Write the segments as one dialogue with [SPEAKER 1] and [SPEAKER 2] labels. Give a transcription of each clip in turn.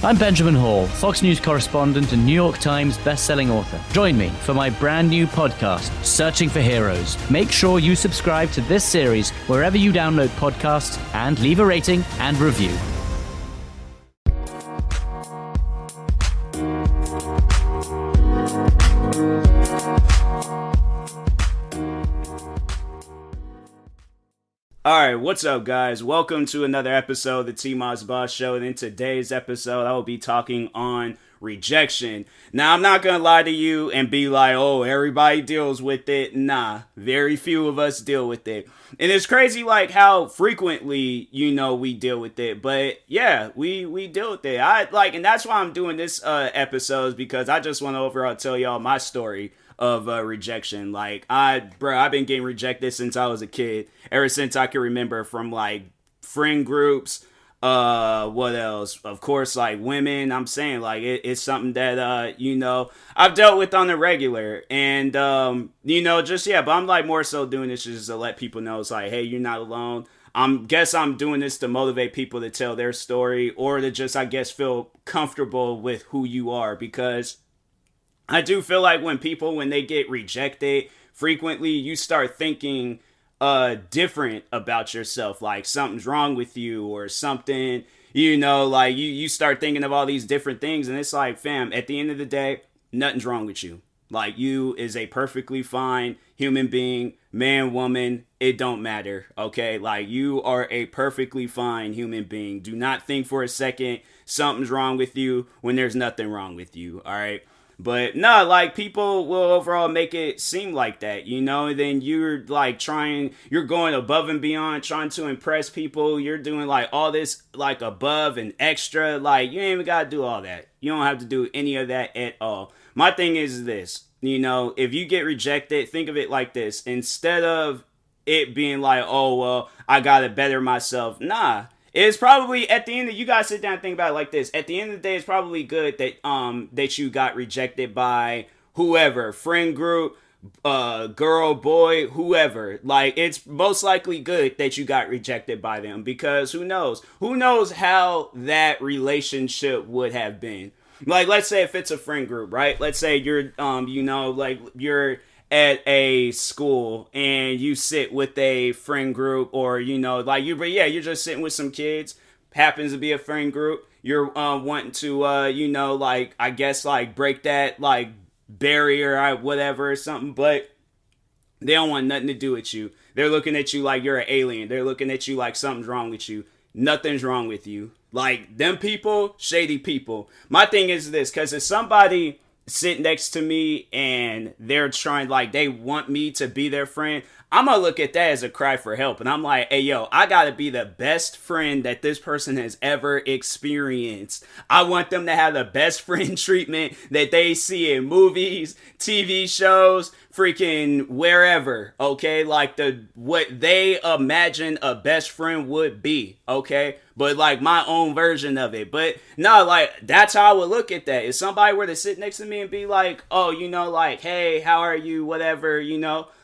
[SPEAKER 1] I'm Benjamin Hall, Fox News correspondent and New York Times best-selling author. Join me for my brand new podcast, Searching for Heroes. Make sure you subscribe to this series wherever you download podcasts and leave a rating and review.
[SPEAKER 2] Alright, what's up guys? Welcome to another episode of the TMossBoss Show, and in today's episode I will be talking on rejection. Now, I'm not gonna lie to you and be like, oh, everybody deals with it. Nah, very few of us deal with it. And it's crazy like how frequently, we deal with it. But yeah, we deal with it. And that's why I'm doing this episodes, because I just want to overall tell y'all my story of rejection. I've been getting rejected since I was a kid, ever since I can remember, from like friend groups, what else, of course, like women. I'm saying like it's something that I've dealt with on the regular, and but I'm like more so doing this just to let people know it's like, hey, you're not alone. I'm doing this to motivate people to tell their story, or to just, feel comfortable with who you are, because I do feel like when they get rejected frequently, you start thinking different about yourself, like something's wrong with you or something, you start thinking of all these different things, and it's like, fam, at the end of the day, nothing's wrong with you. Like, you is a perfectly fine human being, man, woman, it don't matter, okay? Like, you are a perfectly fine human being. Do not think for a second something's wrong with you when there's nothing wrong with you, all right? But no, like, people will overall make it seem like that, and then you're like you're going above and beyond, trying to impress people. You're doing like all this like above and extra, like you ain't even got to do all that. You don't have to do any of that at all. My thing is this, if you get rejected, think of it like this. Instead of it being like, oh, well, I got to better myself. Nah. It's probably, at the end of, you gotta sit down and think about it like this. At the end of the day, it's probably good that that you got rejected by whoever, friend group, girl, boy, whoever. Like, it's most likely good that you got rejected by them, because who knows how that relationship would have been. Like, let's say if it's a friend group, right? Let's say you're you're at a school and you sit with a friend group, or you're just sitting with some kids, happens to be a friend group. You're wanting to break that like barrier or whatever or something, but they don't want nothing to do with you. They're looking at you like you're an alien. They're looking at you like something's wrong with you. Nothing's wrong with you. Like, them people, shady people. My thing is this, because if somebody sit next to me and they're trying, like, they want me to be their friend, I'm gonna look at that as a cry for help. And I'm like, hey, yo, I gotta be the best friend that this person has ever experienced. I want them to have the best friend treatment that they see in movies, TV shows, freaking wherever, okay? Like, what they imagine a best friend would be, okay? But like my own version of it. But no, like, that's how I would look at that. If somebody were to sit next to me and be like, oh, like, hey, how are you, whatever,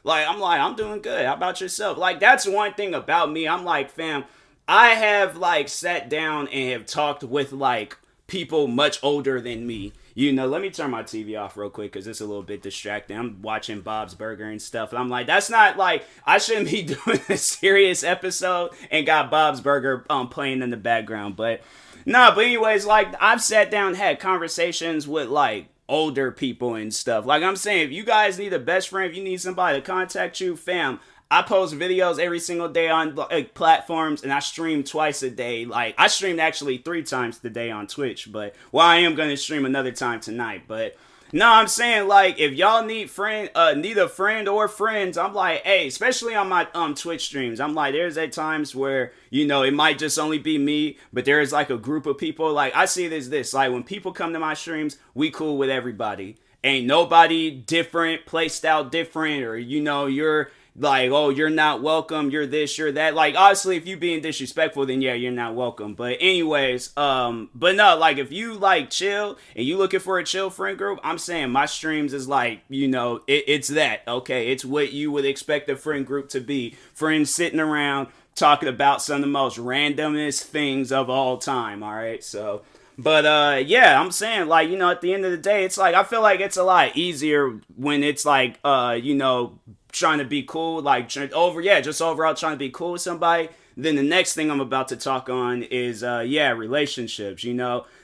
[SPEAKER 2] like, I'm doing good. How about yourself? Like, that's one thing about me. I'm like, fam, I have like sat down and have talked with like people much older than me. Let me turn my TV off real quick, because it's a little bit distracting. I'm watching Bob's Burger and stuff, and I'm like, that's not like, I shouldn't be doing a serious episode and got Bob's Burger playing in the background. But anyways, like, I've sat down and had conversations with like older people and stuff. Like, I'm saying, if you guys need a best friend, if you need somebody to contact you, fam, I post videos every single day on platforms, and I stream twice a day. Like, I streamed actually 3 times today on Twitch, but I am going to stream another time tonight. But no, I'm saying, like, if y'all need a friend or friends, I'm like, hey, especially on my Twitch streams, I'm like, there's at times where, it might just only be me, but there is like a group of people. Like, I see it as this, like, when people come to my streams, we cool with everybody. Ain't nobody different, play style different, or, you're like, oh, you're not welcome, you're this, you're that. Like, obviously, if you being disrespectful, then yeah, you're not welcome. But anyways, but no, like, if you like chill and you looking for a chill friend group, I'm saying my streams is like, it's that, okay? It's what you would expect a friend group to be. Friends sitting around talking about some of the most randomest things of all time, all right? So, But yeah, I'm saying, like, at the end of the day, it's like I feel like it's a lot easier when it's like trying to be cool, like just overall trying to be cool with somebody. Then the next thing I'm about to talk on is relationships.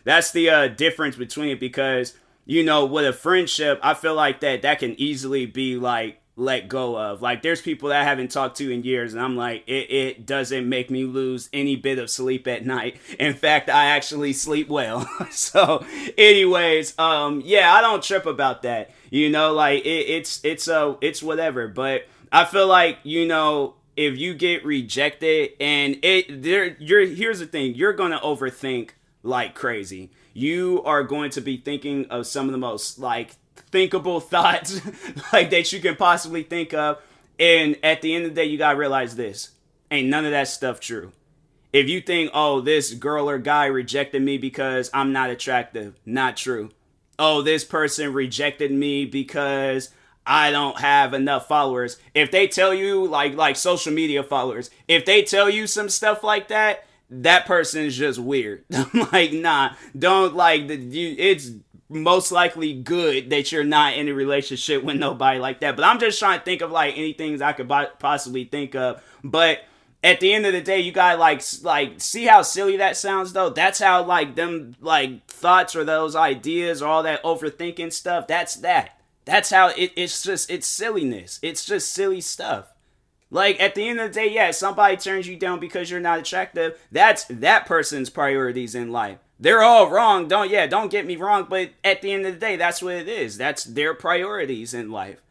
[SPEAKER 2] That's the difference between it, because with a friendship, I feel like that can easily be like let go of. Like, there's people that I haven't talked to in years, and I'm like, it doesn't make me lose any bit of sleep at night. In fact, I actually sleep well. So anyways, I don't trip about that. Like, it's whatever. But I feel like, if you get rejected, and here's the thing, you're gonna overthink like crazy. You are going to be thinking of some of the most like thinkable thoughts like that you can possibly think of. And at the end of the day, you gotta realize this: ain't none of that stuff true. If you think, oh, this girl or guy rejected me because I'm not attractive, not true. Oh, this person rejected me because I don't have enough followers. If they tell you, like social media followers, if they tell you some stuff like that, that person is just weird. Like, nah, don't it's most likely good that you're not in a relationship with nobody like that. But I'm just trying to think of like anything I could possibly think of. But at the end of the day, you gotta like see how silly that sounds though. That's how like them like thoughts or those ideas or all that overthinking stuff. That's how it's silliness. It's just silly stuff. Like, at the end of the day, yeah, somebody turns you down because you're not attractive. That's that person's priorities in life. They're all wrong. Don't get me wrong. But at the end of the day, that's what it is. That's their priorities in life.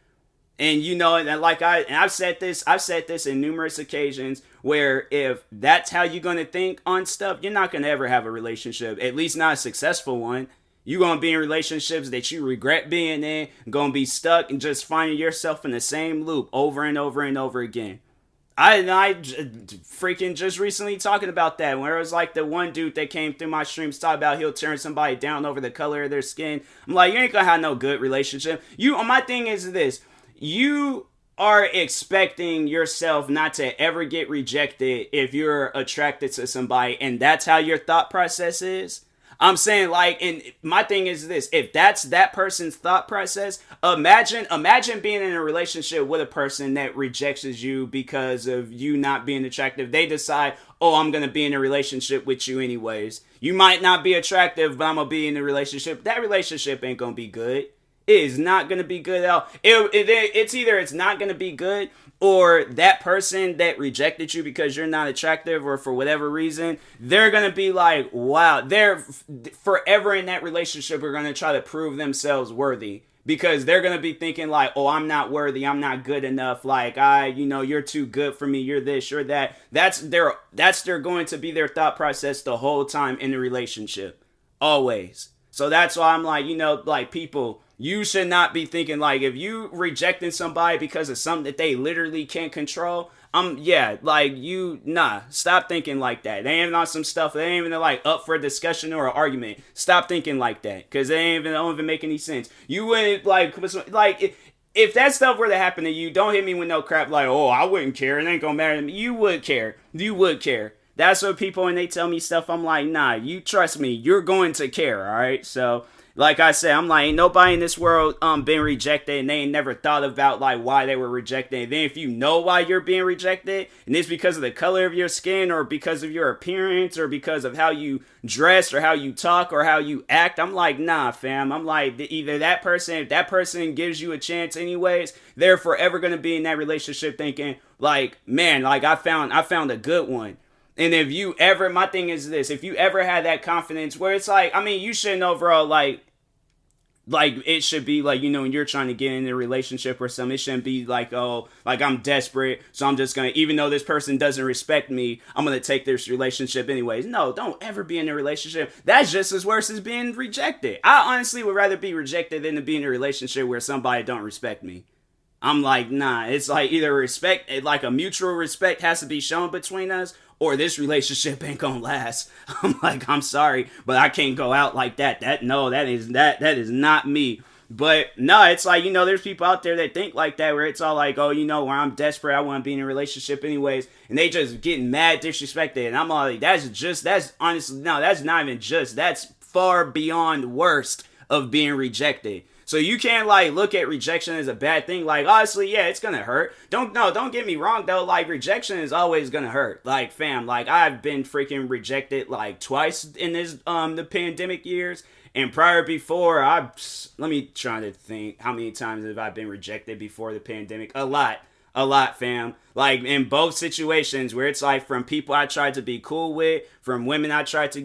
[SPEAKER 2] And I've said this in numerous occasions, where if that's how you're going to think on stuff, you're not going to ever have a relationship, at least not a successful one. You're going to be in relationships that you regret being in, going to be stuck and just finding yourself in the same loop over and over and over again. I freaking just recently talking about that, where it was like the one dude that came through my streams talking about he'll turn somebody down over the color of their skin. I'm like, you ain't going to have no good relationship. My thing is this: you are expecting yourself not to ever get rejected if you're attracted to somebody, and that's how your thought process is. I'm saying, like, and my thing is this: if that's that person's thought process, imagine being in a relationship with a person that rejects you because of you not being attractive. They decide, oh, I'm going to be in a relationship with you anyways. You might not be attractive, but I'm going to be in a relationship. That relationship ain't going to be good. It is not going to be good at all. It's either it's not going to be good, or that person that rejected you because you're not attractive or for whatever reason, they're going to be like, wow, they're forever in that relationship are going to try to prove themselves worthy, because they're going to be thinking like, oh, I'm not worthy, I'm not good enough, like, you're too good for me, you're this, you're that. That's going to be their thought process the whole time in the relationship. Always. So that's why I'm like, like, people, you should not be thinking like, if you rejecting somebody because of something that they literally can't control, stop thinking like that. They ain't on some stuff, they ain't even like up for a discussion or an argument. Stop thinking like that, because they don't even make any sense. You wouldn't like if that stuff were to happen to you, don't hit me with no crap like, oh, I wouldn't care, it ain't gonna matter to me. You would care. That's what people, when they tell me stuff, I'm like, nah, you trust me, you're going to care, alright? So, like I said, I'm like, ain't nobody in this world been rejected, and they ain't never thought about like why they were rejected. And then if you know why you're being rejected, and it's because of the color of your skin, or because of your appearance, or because of how you dress, or how you talk, or how you act, I'm like, nah, fam. I'm like, either if that person gives you a chance anyways, they're forever gonna be in that relationship thinking like, man, like I found a good one. And if you ever, my thing is this, if you ever had that confidence where it's like, I mean, you shouldn't overall like it should be like, when you're trying to get in a relationship or something, it shouldn't be like, oh, like I'm desperate, so I'm just going to, even though this person doesn't respect me, I'm going to take this relationship anyways. No, don't ever be in a relationship. That's just as worse as being rejected. I honestly would rather be rejected than to be in a relationship where somebody don't respect me. I'm like, nah, it's like either respect, like a mutual respect has to be shown between us, or this relationship ain't gonna last. I'm like, I'm sorry, but I can't go out like that. That is not me. But no, it's like, there's people out there that think like that, where it's all like, oh, where I'm desperate, I want to be in a relationship anyways, and they just getting mad, disrespected, and I'm all like, that's honestly, no, that's not even just, that's far beyond worst of being rejected. So you can't like look at rejection as a bad thing. Like, honestly, yeah, it's gonna hurt. Don't get me wrong though. Like, rejection is always gonna hurt. Like, fam, like I've been freaking rejected like twice in this the pandemic years. And prior before, let me try to think how many times have I been rejected before the pandemic? A lot, fam. Like in both situations where it's like from people I tried to be cool with, from women I tried to,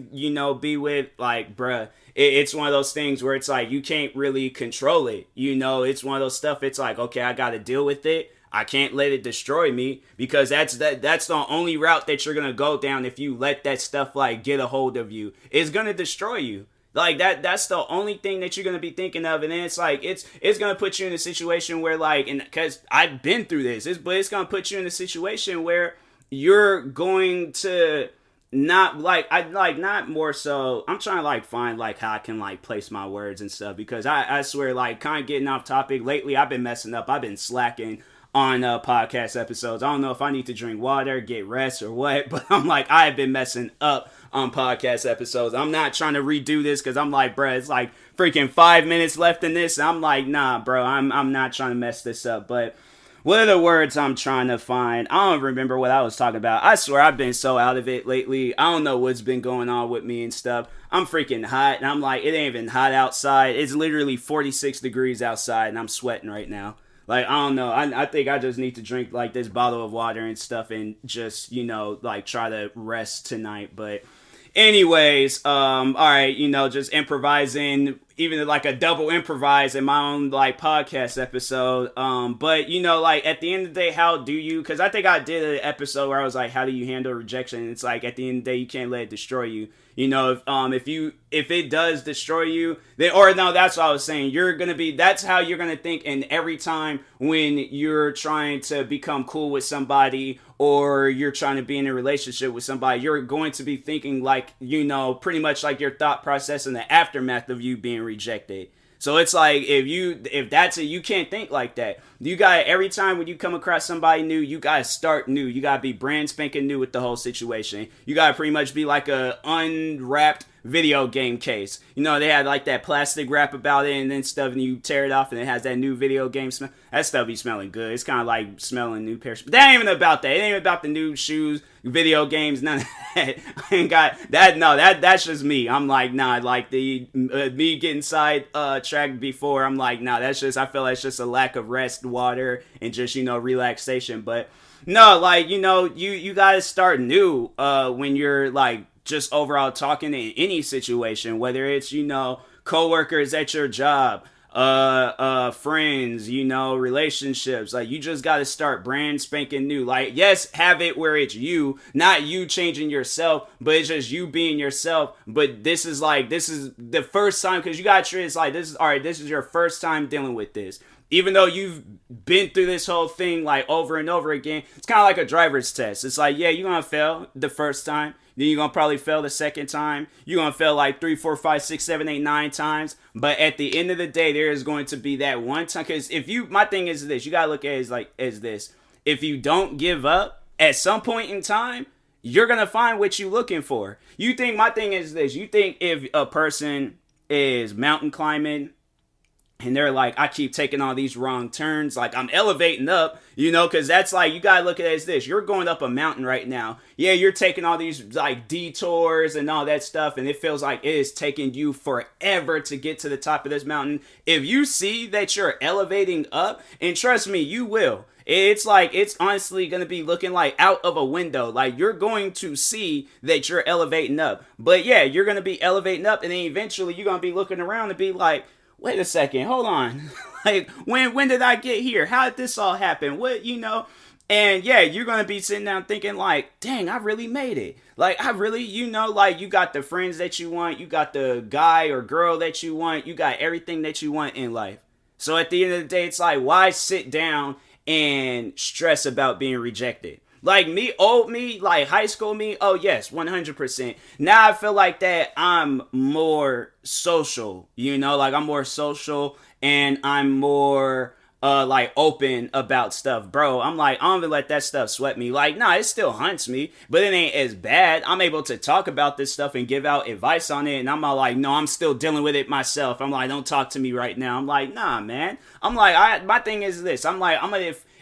[SPEAKER 2] be with, like, bruh. It's one of those things where it's like you can't really control it. It's one of those stuff. It's like, okay, I got to deal with it. I can't let it destroy me, because that's the only route that you're going to go down if you let that stuff like get a hold of you. It's going to destroy you. Like that's the only thing that you're going to be thinking of. And then it's like, it's going to put you in a situation where like, and because I've been through this, but it's going to put you in a situation where you're going to not like, not more so. I'm trying to like find like how I can like place my words and stuff, because I swear, like, kind of getting off topic lately, I've been messing up. I've been slacking on podcast episodes. I don't know if I need to drink water, get rest, or what, but I'm like, I have been messing up on podcast episodes. I'm not trying to redo this because I'm like, bro, it's like freaking 5 minutes left in this. I'm like, nah, bro, I'm not trying to mess this up. But what are the words I'm trying to find? I don't remember what I was talking about. I swear I've been so out of it lately. I don't know what's been going on with me and stuff. I'm freaking hot, and I'm like, it ain't even hot outside. It's literally 46 degrees outside, and I'm sweating right now. Like, I don't know. I think I just need to drink, like, this bottle of water and stuff and just, like, try to rest tonight. But anyways, all right, just improvising, even like a double improvise in my own, like, podcast episode. But, like, at the end of the day, how do you, because I think I did an episode where I was like, how do you handle rejection? And it's like, at the end of the day, you can't let it destroy you. If it does destroy you, then, or no, that's what I was saying. That's how you're going to think. And every time when you're trying to become cool with somebody, or you're trying to be in a relationship with somebody, you're going to be thinking like, pretty much like your thought process in the aftermath of you being rejected. So it's like, if that's it, you can't think like that. You got every time when you come across somebody new, you gotta start new. You gotta be brand spanking new with the whole situation. You gotta pretty much be like a unwrapped video game case. They had like that plastic wrap about it and then stuff, and you tear it off and it has that new video game smell. That stuff be smelling good. It's kind of like smelling new pairs. But that ain't even about that. It ain't even about the new shoes, video games, none of that. I ain't got that. No, that's just me. I'm like, nah, like the me getting tracked before. I'm like, nah, I feel like it's just a lack of rest, water, and just, relaxation. But no, like, you gotta start new when you're like just overall talking in any situation, whether it's, coworkers at your job, friends, relationships. Like, you just got to start brand spanking new. Like, yes, have it where it's you, not you changing yourself, but it's just you being yourself. But this is the first time, because you got to treat it like, this is your first time dealing with this. Even though you've been through this whole thing like over and over again, it's kind of like a driver's test. It's like, yeah, you're going to fail the first time. Then you're going to probably fail the second time. You're going to fail like 3, 4, 5, 6, 7, 8, 9 times. But at the end of the day, there is going to be that one time. Because my thing is this, you got to look at it as this. If you don't give up at some point in time, you're going to find what you're looking for. My thing is this. You think if a person is mountain climbing, and they're like, I keep taking all these wrong turns. Like, I'm elevating up, because that's like, you got to look at it as this. You're going up a mountain right now. Yeah, you're taking all these like detours and all that stuff. And it feels like it is taking you forever to get to the top of this mountain. If you see that you're elevating up, and trust me, you will. It's like, it's honestly going to be looking like out of a window. Like, you're going to see that you're elevating up. But yeah, you're going to be elevating up. And then eventually you're going to be looking around and be like, wait a second, hold on. Like, when did I get here? How did this all happen? What, And yeah, you're going to be sitting down thinking like, dang, I really made it. Like, I really, like, you got the friends that you want. You got the guy or girl that you want. You got everything that you want in life. So at the end of the day, it's like, why sit down and stress about being rejected? Like old me, like high school me, oh yes, 100%. Now I feel like that I'm more social, like I'm more social and I'm more like open about stuff, bro. I'm like, I don't even let that stuff sweat me. Like, nah, it still hunts me, but it ain't as bad. I'm able to talk about this stuff and give out advice on it, and I'm all like, no, I'm still dealing with it myself. I'm like, don't talk to me right now. I'm like, nah, man. I'm like, my thing is this. I'm like,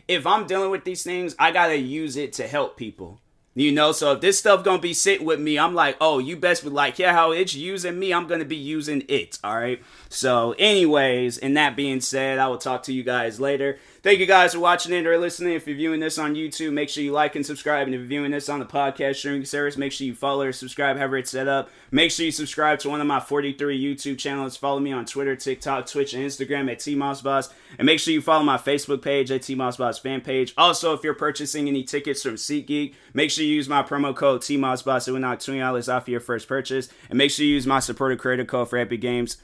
[SPEAKER 2] if I'm dealing with these things, I gotta use it to help people. You know, so if this stuff gonna be sitting with me, I'm like, oh, you best be like, yeah, how it's using me, I'm gonna be using it, all right? So anyways, and that being said, I will talk to you guys later. Thank you guys for watching it or listening. If you're viewing this on YouTube, make sure you like and subscribe. And if you're viewing this on the podcast streaming service, make sure you follow or subscribe, however it's set up. Make sure you subscribe to one of my 43 YouTube channels. Follow me on Twitter, TikTok, Twitch, and Instagram at TMossBoss. And make sure you follow my Facebook page at TMossBoss fan page. Also, if you're purchasing any tickets from SeatGeek, make sure you use my promo code TMossBoss. It will knock $20 off your first purchase. And make sure you use my supporter creator code for Epic Games.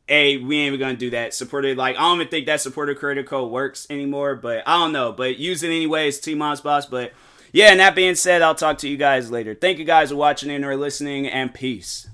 [SPEAKER 2] Hey, we ain't even gonna do that. Supported, like, I don't even think that supporter creator code works anymore, but I don't know. But use it anyways, TMossBoss. But yeah, and that being said, I'll talk to you guys later. Thank you guys for watching and or listening, and peace.